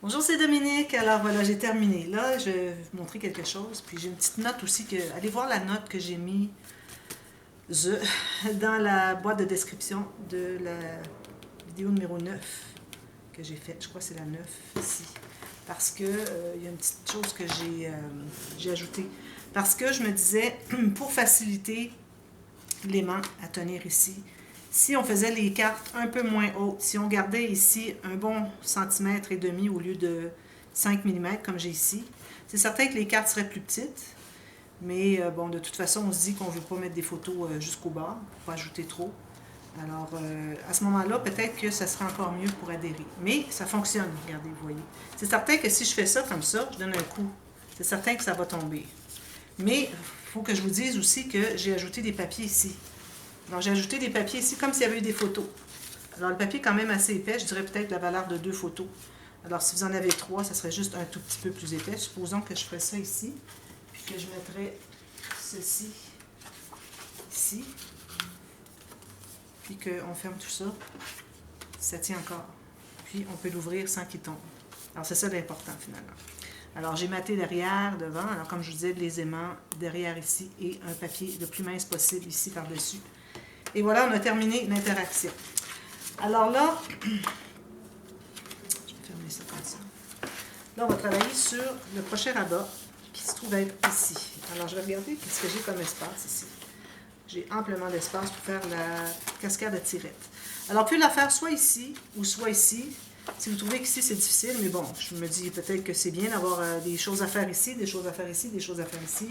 Bonjour, c'est Dominique. Alors voilà, j'ai terminé. Là, je vais vous montrer quelque chose. Puis j'ai une petite note aussi que. Allez voir la note que j'ai mise dans la boîte de description de la vidéo numéro 9 que j'ai faite. Je crois que c'est la 9 ici. Parce que il y a une petite chose que j'ai ajoutée. Parce que je me disais, pour faciliter l'aimant à tenir ici, si on faisait les cartes un peu moins hautes, si on gardait ici un bon centimètre et demi au lieu de 5 mm comme j'ai ici, c'est certain que les cartes seraient plus petites, mais bon, de toute façon, on se dit qu'on ne veut pas mettre des photos jusqu'au bas, pour pas ajouter trop. Alors, à ce moment-là, peut-être que ça serait encore mieux pour adhérer. Mais ça fonctionne, regardez, vous voyez. C'est certain que si je fais ça comme ça, je donne un coup, c'est certain que ça va tomber. Mais il faut que je vous dise aussi que j'ai ajouté des papiers ici. Alors, j'ai ajouté des papiers ici comme s'il y avait eu des photos. Alors, le papier est quand même assez épais. Je dirais peut-être la valeur de 2 photos. Alors, si vous en avez 3, ça serait juste un tout petit peu plus épais. Supposons que je ferais ça ici. Puis que je mettrais ceci ici. Puis qu'on ferme tout ça. Ça tient encore. Puis, on peut l'ouvrir sans qu'il tombe. Alors, c'est ça l'important, finalement. Alors, j'ai matté derrière, devant. Alors, comme je vous disais, les aimants derrière ici et un papier le plus mince possible ici par-dessus. Et voilà, on a terminé l'interaction. Alors là, je vais fermer ça comme ça. Là, on va travailler sur le prochain rabat qui se trouve être ici. Alors, je vais regarder ce que j'ai comme espace ici. J'ai amplement d'espace pour faire la cascade à tirette. Alors, on peut la faire soit ici ou soit ici. Si vous trouvez qu'ici, c'est difficile, mais bon, je me dis peut-être que c'est bien d'avoir des choses à faire ici, des choses à faire ici, des choses à faire ici,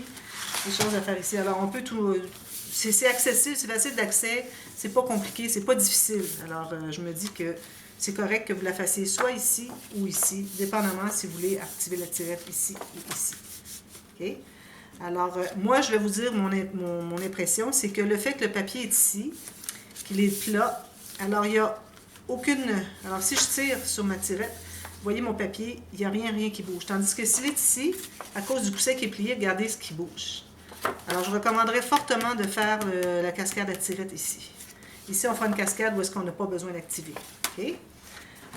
des choses à faire ici. Alors, on peut tout... c'est accessible, c'est facile d'accès, c'est pas compliqué, c'est pas difficile. Alors, je me dis que c'est correct que vous la fassiez soit ici ou ici, dépendamment si vous voulez activer la tirette ici ou ici. OK? Alors, moi, je vais vous dire mon impression, c'est que le fait que le papier est ici, qu'il est plat, alors il y a aucune... Alors, si je tire sur ma tirette, vous voyez mon papier, il n'y a rien qui bouge. Tandis que s'il est ici, à cause du coussin qui est plié, regardez ce qui bouge. Alors, je recommanderais fortement de faire la cascade à tirette ici. Ici, on fera une cascade où est-ce qu'on n'a pas besoin d'activer. OK?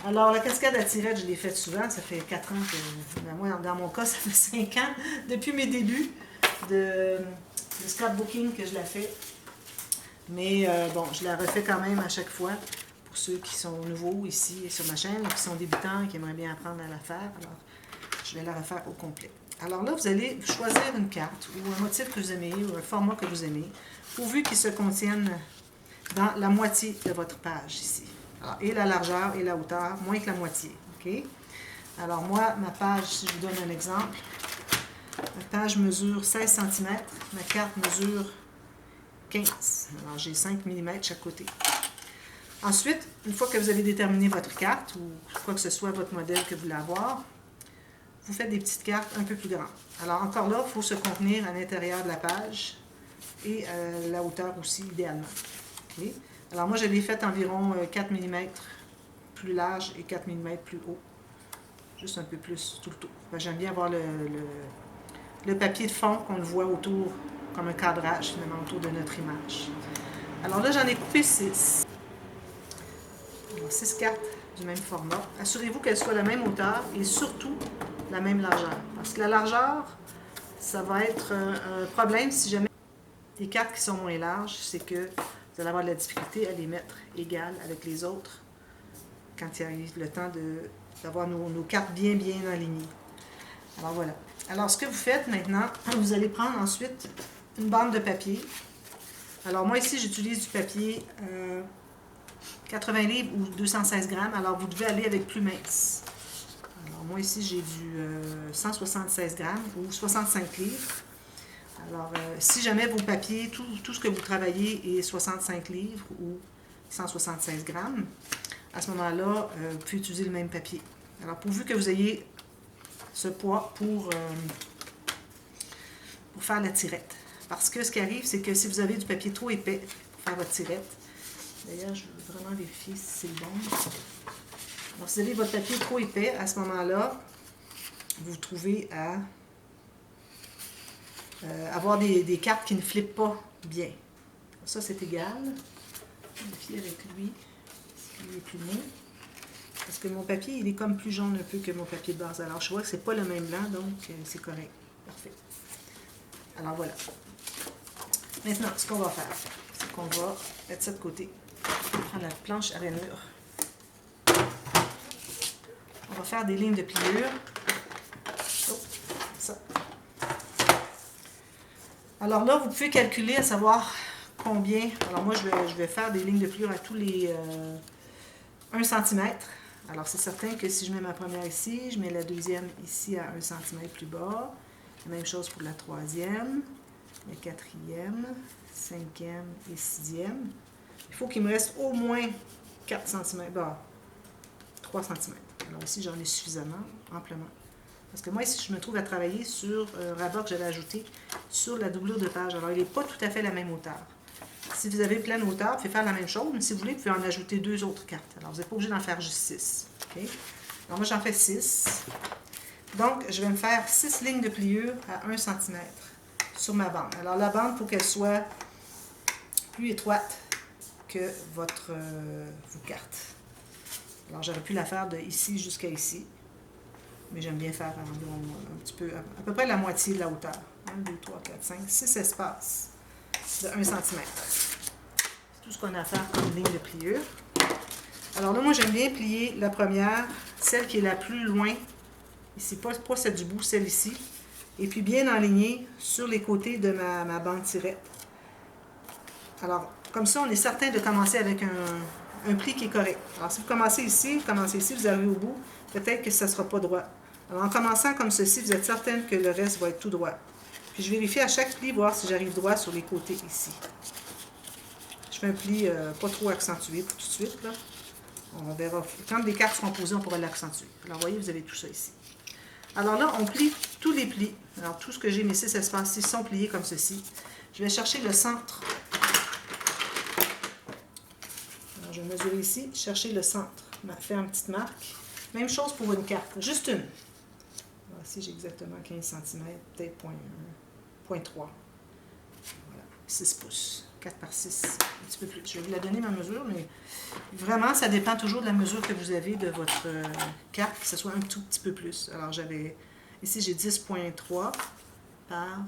Alors, la cascade à tirette, je l'ai faite souvent. Ça fait 4 ans que... Moi, dans mon cas, ça fait 5 ans, depuis mes débuts de scrapbooking que je la fais. Mais bon, je la refais quand même à chaque fois pour ceux qui sont nouveaux ici sur ma chaîne, qui sont débutants et qui aimeraient bien apprendre à la faire. Alors, je vais la refaire au complet. Alors là, vous allez choisir une carte ou un motif que vous aimez ou un format que vous aimez, pourvu qu'il se contienne dans la moitié de votre page ici. Alors, et la largeur et la hauteur, moins que la moitié. OK? Alors moi, ma page, si je vous donne un exemple, ma page mesure 16 cm, ma carte mesure 15. Alors j'ai 5 mm chaque côté. Ensuite, une fois que vous avez déterminé votre carte, ou quoi que ce soit votre modèle que vous voulez avoir, vous faites des petites cartes un peu plus grandes. Alors encore là, il faut se contenir à l'intérieur de la page et la hauteur aussi, idéalement. Okay? Alors moi, je l'ai faite environ 4 mm plus large et 4 mm plus haut. Juste un peu plus tout le tour. J'aime bien avoir le papier de fond qu'on le voit autour, comme un cadrage finalement autour de notre image. Alors là, j'en ai coupé 6. Alors, 6 cartes du même format. Assurez-vous qu'elles soient la même hauteur et surtout la même largeur. Parce que la largeur, ça va être un problème si jamais les cartes qui sont moins larges, c'est que vous allez avoir de la difficulté à les mettre égales avec les autres quand il arrive le temps d'avoir nos cartes bien alignées. Alors voilà. Alors ce que vous faites maintenant, vous allez prendre ensuite une bande de papier. Alors moi ici j'utilise du papier 80 livres ou 216 grammes, alors vous devez aller avec plus mince. Alors moi ici j'ai du 176 grammes ou 65 livres. Alors si jamais vos papiers, tout ce que vous travaillez est 65 livres ou 176 grammes, à ce moment-là, vous pouvez utiliser le même papier. Alors pourvu que vous ayez ce poids pour faire la tirette. Parce que ce qui arrive, c'est que si vous avez du papier trop épais pour faire votre tirette, d'ailleurs, je veux vraiment vérifier si c'est bon. Alors, si vous avez votre papier trop épais, à ce moment-là, vous vous trouvez à avoir des cartes qui ne flippent pas bien. Ça, c'est égal. Je vais vérifier avec lui, s'il est plus mou. Parce que mon papier, il est comme plus jaune un peu que mon papier de base. Alors, je vois que c'est pas le même blanc, donc c'est correct. Parfait. Alors, voilà. Maintenant, ce qu'on va faire, c'est qu'on va mettre ça de côté. Prendre la planche à rainure. On va faire des lignes de pliure. Oh, ça. Alors là, vous pouvez calculer à savoir combien. Alors moi, je vais faire des lignes de pliure à tous les 1 cm. Alors c'est certain que si je mets ma première ici, je mets la deuxième ici à 1 cm plus bas. La même chose pour la troisième, la quatrième, cinquième et sixième. Il faut qu'il me reste au moins 4 cm, bah, 3 cm. Alors ici, j'en ai suffisamment, amplement. Parce que moi, ici, je me trouve à travailler sur un rabat que j'avais ajouté sur la doublure de page. Alors, il n'est pas tout à fait la même hauteur. Si vous avez plein de hauteur, vous pouvez faire la même chose, mais si vous voulez, vous pouvez en ajouter 2 autres cartes. Alors, vous n'êtes pas obligé d'en faire juste 6. Okay? Alors, moi, j'en fais 6. Donc, je vais me faire 6 lignes de pliure à 1 cm sur ma bande. Alors, la bande, il faut qu'elle soit plus étroite que vos cartes. Alors, j'aurais pu la faire de ici jusqu'à ici. Mais j'aime bien faire un petit peu, à peu près la moitié de la hauteur. 1, 2, 3, 4, 5, 6 espaces de 1 cm. C'est tout ce qu'on a à faire comme ligne de pliure. Alors là, moi, j'aime bien plier la première, celle qui est la plus loin. Ici, pas celle du bout, celle ici. Et puis bien enlignée sur les côtés de ma bande tirette. Alors, comme ça, on est certain de commencer avec un pli qui est correct. Alors, si vous commencez ici, vous arrivez au bout, peut-être que ça ne sera pas droit. Alors, en commençant comme ceci, vous êtes certaine que le reste va être tout droit. Puis, je vérifie à chaque pli, voir si j'arrive droit sur les côtés ici. Je fais un pli pas trop accentué pour tout de suite, là. On verra. Quand les cartes seront posées, on pourra l'accentuer. Alors, vous voyez, vous avez tout ça ici. Alors là, on plie tous les plis. Alors, tout ce que j'ai, mes 6 espaces-ci sont pliés comme ceci. Je vais chercher le centre. Alors, je vais mesurer ici, chercher le centre. Faire une petite marque. Même chose pour une carte, juste une. Alors, ici, j'ai exactement 15 cm, peut-être 0.1, 0.3. Voilà, 6 pouces, 4 par 6, un petit peu plus. Je vais vous la donner, ma mesure, mais vraiment, ça dépend toujours de la mesure que vous avez de votre carte, que ce soit un tout petit peu plus. Alors, ici, j'ai 10.3 par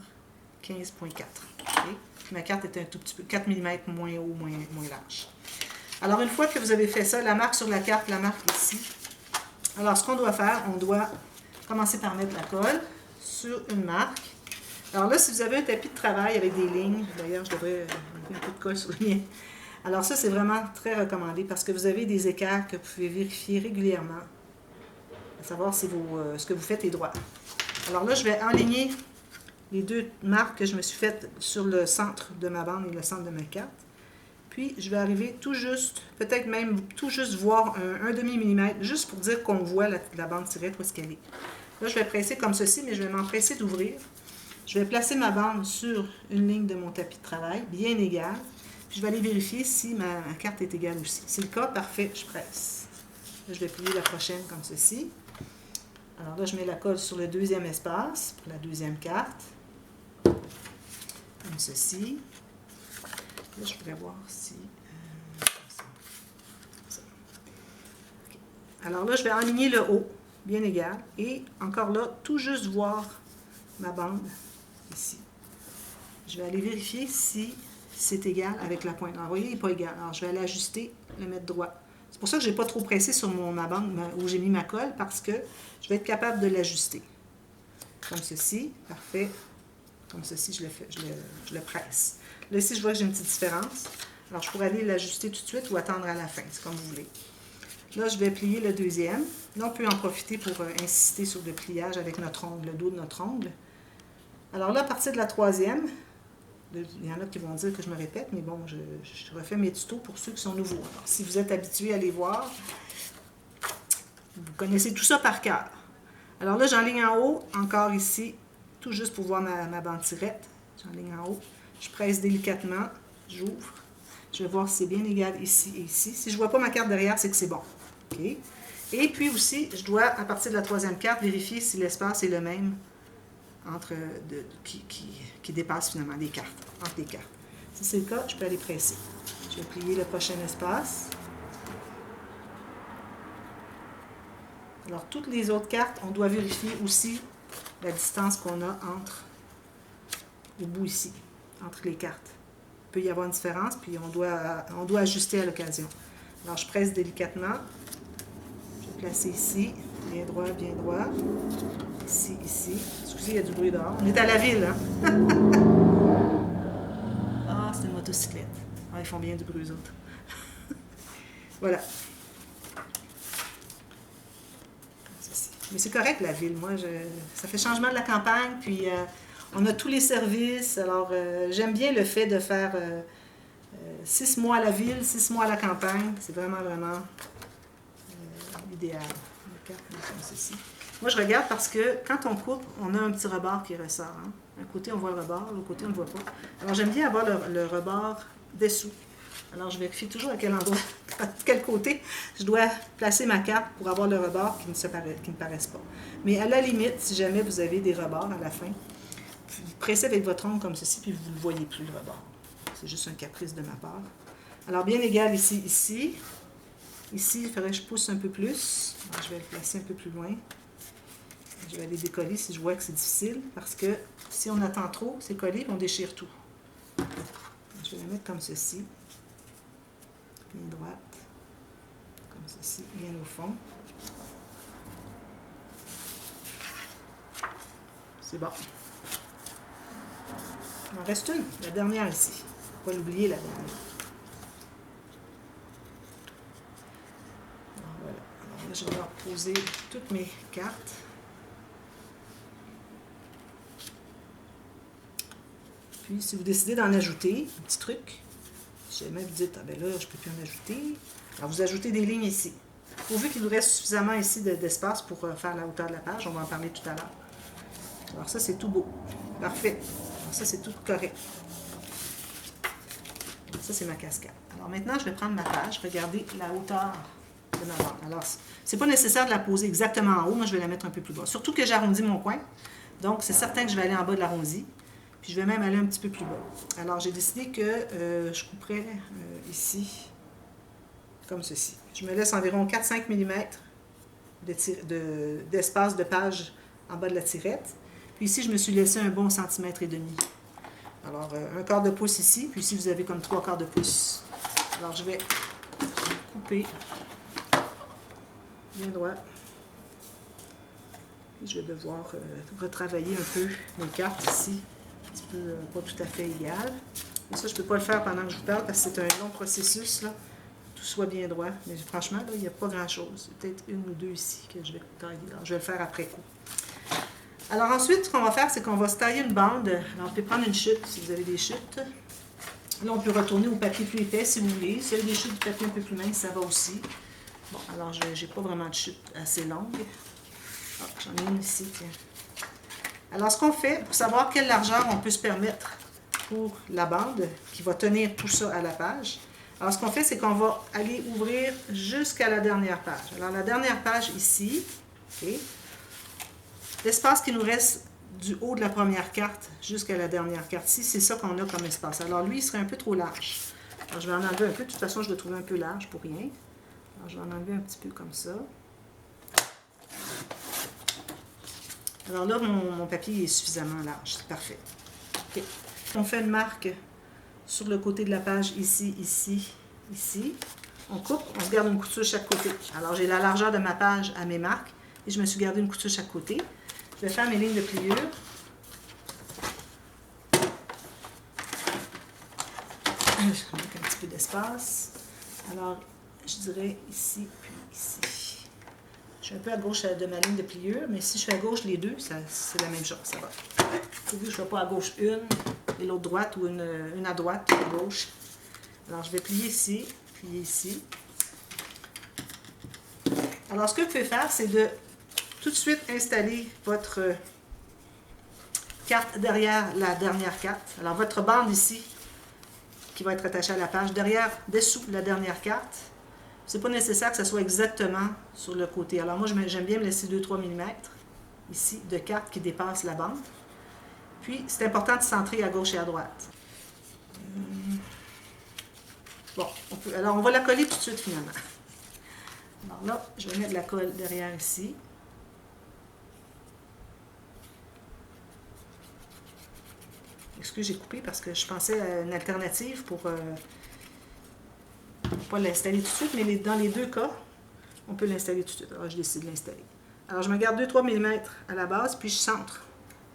15.4. Okay? Ma carte est un tout petit peu, 4 mm moins haut, moins large. Alors, une fois que vous avez fait ça, la marque sur la carte, la marque ici. Alors, ce qu'on doit faire, on doit commencer par mettre la colle sur une marque. Alors là, si vous avez un tapis de travail avec des lignes, d'ailleurs, je devrais mettre un peu de colle sur le mien. Alors ça, c'est vraiment très recommandé parce que vous avez des écarts que vous pouvez vérifier régulièrement, à savoir si ce que vous faites est droit. Alors là, je vais enligner les 2 marques que je me suis faites sur le centre de ma bande et le centre de ma carte. Puis, je vais arriver tout juste, peut-être même tout juste voir un demi-millimètre, juste pour dire qu'on voit la bande tirette où est-ce qu'elle est. Là, je vais presser comme ceci, mais je vais m'empresser d'ouvrir. Je vais placer ma bande sur une ligne de mon tapis de travail, bien égale. Puis, je vais aller vérifier si ma carte est égale aussi. C'est le cas, parfait, je presse. Là, je vais plier la prochaine comme ceci. Alors là, je mets la colle sur le deuxième espace, pour la deuxième carte. Comme ceci. Là, je voudrais voir si... Okay. Alors là, je vais aligner le haut, bien égal. Et encore là, tout juste voir ma bande ici. Je vais aller vérifier si c'est égal avec la pointe. Alors, vous voyez, il n'est pas égal. Alors, je vais aller ajuster, le mettre droit. C'est pour ça que je n'ai pas trop pressé sur ma bande où j'ai mis ma colle, parce que je vais être capable de l'ajuster. Comme ceci, parfait. Comme ceci, je le presse. Là, ici, je vois que j'ai une petite différence. Alors, je pourrais aller l'ajuster tout de suite ou attendre à la fin, c'est comme vous voulez. Là, je vais plier le deuxième. Là, on peut en profiter pour insister sur le pliage avec notre ongle, le dos de notre ongle. Alors là, à partir de la troisième, il y en a qui vont dire que je me répète, mais bon, je refais mes tutos pour ceux qui sont nouveaux. Alors, si vous êtes habitués à les voir, vous connaissez tout ça par cœur. Alors là, j'enligne en haut, encore ici, tout juste pour voir ma bande tirette. J'enligne en haut. Je presse délicatement, j'ouvre. Je vais voir si c'est bien égal ici et ici. Si je ne vois pas ma carte derrière, c'est que c'est bon. Okay. Et puis aussi, je dois, à partir de la troisième carte, vérifier si l'espace est le même entre qui dépasse finalement les cartes, entre les cartes. Si c'est le cas, je peux aller presser. Je vais plier le prochain espace. Alors, toutes les autres cartes, on doit vérifier aussi la distance qu'on a entre, au bout ici, entre les cartes. Il peut y avoir une différence, puis on doit ajuster à l'occasion. Alors, je presse délicatement. Je vais placer ici, bien droit, bien droit. Ici, ici. Excusez, il y a du bruit dehors. On est à la ville, hein? Ah, c'est une motocyclette. Ah, ils font bien du bruit, eux autres. Voilà. Mais c'est correct, la ville. Moi, ça fait changement de la campagne, puis on a tous les services. Alors, j'aime bien le fait de faire 6 mois à la ville, 6 mois à la campagne. C'est vraiment, vraiment idéal. Comme ceci. Moi, je regarde parce que quand on coupe, on a un petit rebord qui ressort. Hein? Un côté, on voit le rebord, l'autre côté, on ne le voit pas. Alors, j'aime bien avoir le rebord dessous. Alors, je vérifie toujours à quel endroit, à quel côté je dois placer ma carte pour avoir le rebord qui ne paraisse pas. Mais à la limite, si jamais vous avez des rebords à la fin, vous pressez avec votre ongle comme ceci, puis vous ne voyez plus le rebord. C'est juste un caprice de ma part. Alors, bien égal ici, ici. Ici, il faudrait que je pousse un peu plus. Alors, je vais le placer un peu plus loin. Je vais aller décoller si je vois que c'est difficile, parce que si on attend trop, c'est collé et on déchire tout. Je vais la mettre comme ceci. Bien droite, comme ceci, bien au fond. C'est bon. Il en reste une, la dernière ici. Il ne faut pas l'oublier, la dernière. Alors, voilà. Alors là, je vais leur poser toutes mes cartes. Puis, si vous décidez d'en ajouter, un petit truc, si jamais vous dites, ah ben là, je ne peux plus en ajouter, alors vous ajoutez des lignes ici. Pourvu qu'il vous reste suffisamment ici d'espace pour faire la hauteur de la page, on va en parler tout à l'heure. Alors ça, c'est tout beau. Parfait. Alors ça, c'est tout correct. Ça, c'est ma cascade. Alors maintenant, je vais prendre ma page, regarder la hauteur de ma bande. Alors, c'est pas nécessaire de la poser exactement en haut, moi je vais la mettre un peu plus bas. Surtout que j'arrondis mon coin, donc c'est certain que je vais aller en bas de l'arrondi. Puis je vais même aller un petit peu plus bas. Alors, j'ai décidé que je couperais ici, comme ceci. Je me laisse environ 4-5 mm d'espace de page en bas de la tirette. Puis ici, je me suis laissé un bon centimètre et demi. Alors, un quart de pouce ici, puis ici, vous avez comme 3 quarts de pouce. Alors, je vais couper bien droit. Puis je vais devoir retravailler un peu mes cartes ici. Un petit peu pas tout à fait égal. Et ça, je ne peux pas le faire pendant que je vous parle parce que c'est un long processus, là. Tout soit bien droit. Mais franchement, là, il n'y a pas grand-chose. Peut-être une ou deux ici que je vais tailler. Alors, je vais le faire après coup. Alors ensuite, ce qu'on va faire, c'est qu'on va se tailler une bande. Alors, on peut prendre une chute si vous avez des chutes. Là, on peut retourner au papier plus épais si vous voulez. Si vous avez des chutes du papier un peu plus mince, ça va aussi. Bon, alors, je n'ai pas vraiment de chute assez longue. Ah, j'en ai une ici, tiens. Alors, ce qu'on fait, pour savoir quelle largeur on peut se permettre pour la bande qui va tenir tout ça à la page, alors ce qu'on fait, c'est qu'on va aller ouvrir jusqu'à la dernière page. Alors, la dernière page ici, okay, l'espace qui nous reste du haut de la première carte jusqu'à la dernière carte ici, c'est ça qu'on a comme espace. Alors, lui, il serait un peu trop large. Alors, je vais en enlever un peu. De toute façon, je le trouve un peu large pour rien. Alors, je vais en enlever un petit peu comme ça. Alors là, mon papier est suffisamment large. C'est parfait. Okay. On fait une marque sur le côté de la page, ici, ici, ici. On coupe, on se garde une couture chaque côté. Alors, j'ai la largeur de ma page à mes marques et je me suis gardé une couture chaque côté. Je vais faire mes lignes de pliure. Je vais mettre un petit peu d'espace. Alors, je dirais ici, puis ici. Je suis un peu à gauche de ma ligne de pliure, mais si je suis à gauche les deux, c'est la même chose, ça va. Vu que je ne suis pas à gauche une et l'autre droite ou une à droite, à gauche. Alors, je vais plier ici, plier ici. Alors, ce que vous pouvez faire, c'est de tout de suite installer votre carte derrière la dernière carte. Alors, votre bande ici, qui va être attachée à la page, dessous la dernière carte. C'est pas nécessaire que ce soit exactement sur le côté. Alors, moi, j'aime bien me laisser 2-3 mm ici de carte qui dépasse la bande. Puis, c'est important de centrer à gauche et à droite. Bon, alors on va la coller tout de suite finalement. Alors là, je vais mettre de la colle derrière ici. Excusez, j'ai coupé parce que je pensais à une alternative pour ne pas l'installer tout de suite, mais dans les deux cas, on peut l'installer tout de suite. Alors, je décide de l'installer. Alors, je me garde 2-3 mm à la base, puis je centre.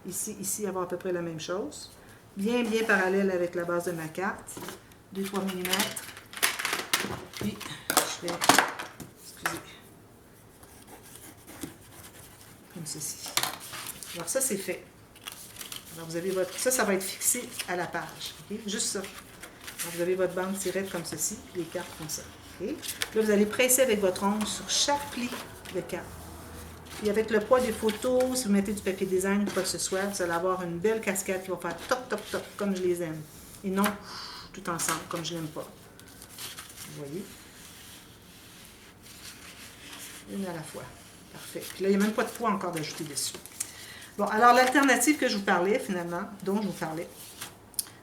Ici, avoir à peu près la même chose. Bien parallèle avec la base de ma carte. 2-3 mm. Puis, je fais, excusez, comme ceci. Alors, ça, c'est fait. Alors, vous avez votre... Ça va être fixé à la page. Okay? Juste ça. Alors, vous avez votre bande tirette comme ceci, puis les cartes comme ça. Okay? Là, vous allez presser avec votre ongle sur chaque pli de carte. Puis avec le poids des photos, si vous mettez du papier design ou quoi que ce soit, vous allez avoir une belle cascade qui va faire toc, toc, toc, comme je les aime. Et non tout ensemble, comme je l'aime pas. Vous voyez? Une à la fois. Parfait. Puis là, il n'y a même pas de poids encore d'ajouter dessus. Bon, alors l'alternative que je vous parlais, finalement, dont je vous parlais,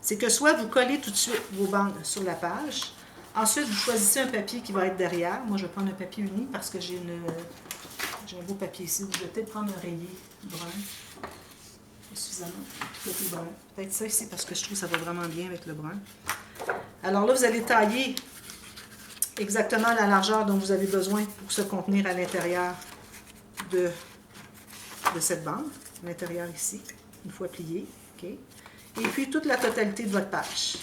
c'est que soit vous collez tout de suite vos bandes sur la page, ensuite vous choisissez un papier qui va être derrière. Moi, je vais prendre un papier uni parce que j'ai un beau papier ici. Je vais peut-être prendre un rayé brun. Suffisamment. Brun. Peut-être ça ici parce que je trouve que ça va vraiment bien avec le brun. Alors là, vous allez tailler exactement la largeur dont vous avez besoin pour se contenir à l'intérieur de cette bande. À l'intérieur ici, une fois plié. Okay. Et puis toute la totalité de votre page.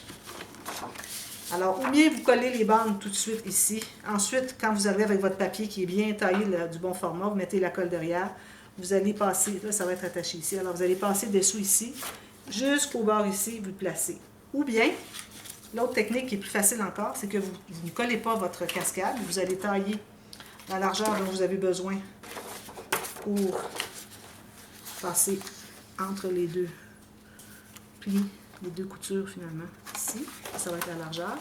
Alors, ou bien vous collez les bandes tout de suite ici. Ensuite, quand vous arrivez avec votre papier qui est bien taillé du bon format, vous mettez la colle derrière. Vous allez passer, là ça va être attaché ici, alors vous allez passer dessous ici, jusqu'au bord ici, vous le placez. Ou bien, l'autre technique qui est plus facile encore, c'est que vous ne collez pas votre cascade, vous allez tailler la largeur dont vous avez besoin pour passer entre les deux plis, les deux coutures finalement, ici, ça va être la largeur.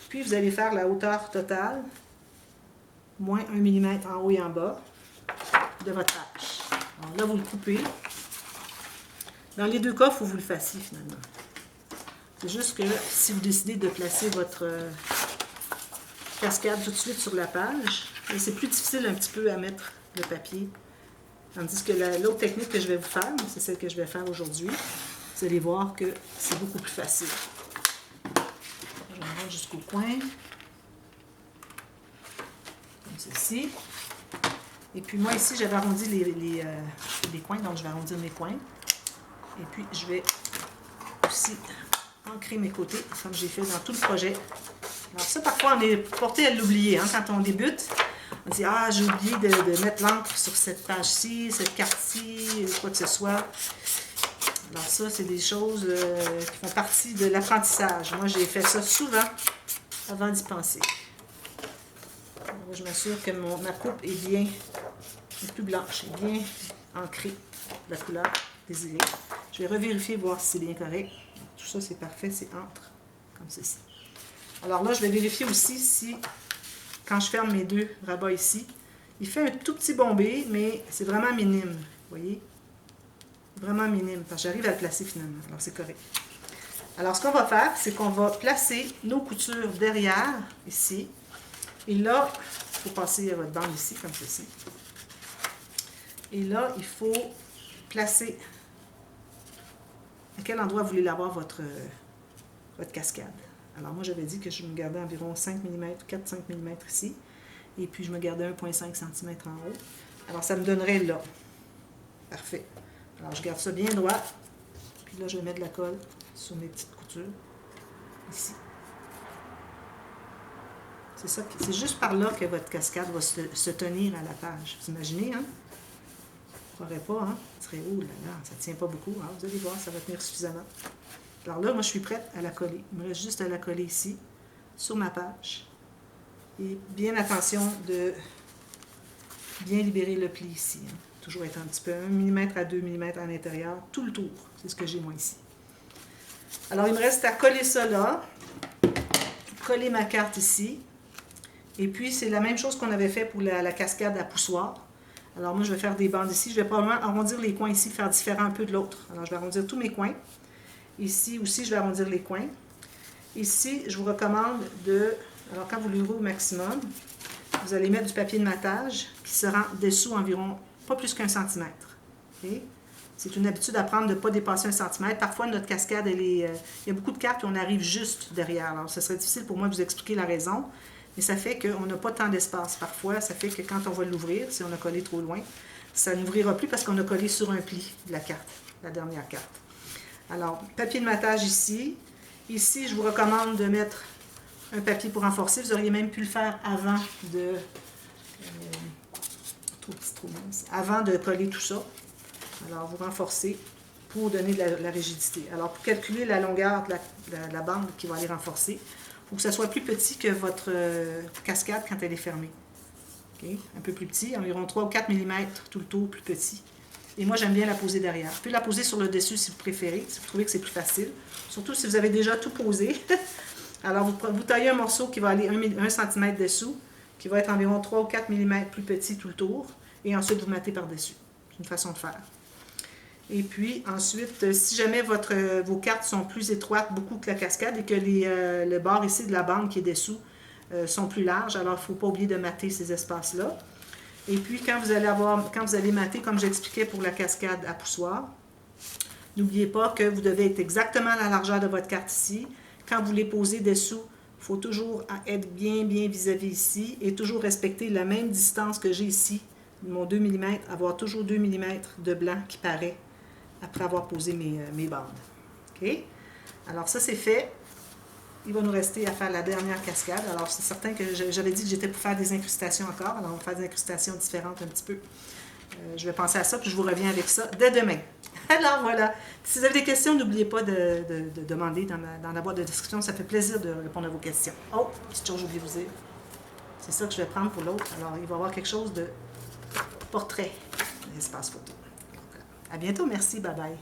Puis vous allez faire la hauteur totale, moins 1 mm en haut et en bas de votre page. Alors là, vous le coupez. Dans les deux cas, il faut que vous le fassiez finalement. C'est juste que si vous décidez de placer votre cascade tout de suite sur la page, c'est plus difficile un petit peu à mettre le papier. Tandis que l'autre technique que je vais vous faire, c'est celle que je vais faire aujourd'hui, vous allez voir que c'est beaucoup plus facile. Je vais me rendre jusqu'au coin. Comme ceci. Et puis moi ici, j'avais arrondi les coins, donc je vais arrondir mes coins. Et puis je vais aussi ancrer mes côtés, comme j'ai fait dans tout le projet. Alors ça, parfois, on est porté à l'oublier. Hein, quand on débute, on dit « Ah, j'ai oublié de mettre l'encre sur cette page-ci, cette carte-ci, quoi que ce soit. » Alors ça, c'est des choses qui font partie de l'apprentissage. Moi, j'ai fait ça souvent avant d'y penser. Alors, je m'assure que ma coupe est plus blanche, est bien ancrée de la couleur désirée. Je vais revérifier, voir si c'est bien correct. Tout ça, c'est parfait, c'est entre, comme ceci. Alors là, je vais vérifier aussi si, quand je ferme mes deux rabats ici, il fait un tout petit bombé, mais c'est vraiment minime, vous voyez? Vraiment minime, parce que j'arrive à le placer finalement, alors c'est correct. Alors, ce qu'on va faire, c'est qu'on va placer nos coutures derrière, ici. Et là, il faut passer votre bande ici, comme ceci. Et là, il faut placer à quel endroit vous voulez avoir votre cascade. Alors, moi, j'avais dit que je me gardais environ 5 mm, 4-5 mm ici. Et puis, je me gardais 1,5 cm en haut. Alors, ça me donnerait là. Parfait. Alors, je garde ça bien droit. Puis là, je vais mettre de la colle sur mes petites coutures. Ici. C'est juste par là que votre cascade va se tenir à la page. Vous imaginez, hein? Vous ne croirez pas, hein? Vous serez, oh là là, ça ne tient pas beaucoup. Hein? Vous allez voir, ça va tenir suffisamment. Alors là, moi, je suis prête à la coller. Il me reste juste à la coller ici, sur ma page. Et bien attention de bien libérer le pli ici. Hein? Toujours être un petit peu 1 mm à 2 mm à l'intérieur, tout le tour. C'est ce que j'ai moi ici. Alors, il me reste à coller ça là, coller ma carte ici. Et puis, c'est la même chose qu'on avait fait pour la cascade à poussoir. Alors, moi, je vais faire des bandes ici. Je vais probablement arrondir les coins ici, faire différent un peu de l'autre. Alors, je vais arrondir tous mes coins. Ici aussi, je vais arrondir les coins. Ici, je vous recommande de... Alors, quand vous l'ouvrez au maximum, vous allez mettre du papier de matage qui se rend dessous environ pas plus qu'1 centimètre. Okay? C'est une habitude à prendre de ne pas dépasser 1 centimètre. Parfois, notre cascade, il y a beaucoup de cartes où on arrive juste derrière. Alors, ce serait difficile pour moi de vous expliquer la raison, mais ça fait qu'on n'a pas tant d'espace. Parfois, ça fait que quand on va l'ouvrir, si on a collé trop loin, ça n'ouvrira plus parce qu'on a collé sur un pli de la carte, la dernière carte. Alors, papier de matage ici. Ici, je vous recommande de mettre un papier pour renforcer. Vous auriez même pu le faire avant de... trop mince. Avant de coller tout ça. Alors, vous renforcez pour donner de la rigidité. Alors, pour calculer la longueur de la bande qui va aller renforcer, il faut que ça soit plus petit que votre cascade quand elle est fermée. Okay? Un peu plus petit, environ 3 ou 4 mm tout le tour, plus petit. Et moi, j'aime bien la poser derrière. Vous pouvez la poser sur le dessus si vous préférez, si vous trouvez que c'est plus facile. Surtout si vous avez déjà tout posé. Alors, vous taillez un morceau qui va aller 1 cm dessous, qui va être environ 3 ou 4 mm plus petit tout le tour. Et ensuite, vous mettez par-dessus. C'est une façon de faire. Et puis, ensuite, si jamais vos cartes sont plus étroites, beaucoup que la cascade, et que le bord ici de la bande qui est dessous sont plus larges, alors il ne faut pas oublier de mater ces espaces-là. Et puis, quand vous allez mater, comme j'expliquais pour la cascade à poussoir, n'oubliez pas que vous devez être exactement à la largeur de votre carte ici. Quand vous les posez dessous, il faut toujours être bien vis-à-vis ici et toujours respecter la même distance que j'ai ici, mon 2 mm, avoir toujours 2 mm de blanc qui paraît après avoir posé mes bandes. OK? Alors, ça, c'est fait. Il va nous rester à faire la dernière cascade. Alors, c'est certain que j'avais dit que j'étais pour faire des incrustations encore. Alors, on va faire des incrustations différentes un petit peu. Je vais penser à ça, puis je vous reviens avec ça dès demain. Alors, voilà. Si vous avez des questions, n'oubliez pas de demander dans la boîte de description. Ça fait plaisir de répondre à vos questions. Oh, petite chose, j'ai oublié de vous dire. C'est ça que je vais prendre pour l'autre. Alors, il va y avoir quelque chose de portrait, l'espace photo. À bientôt. Merci. Bye bye.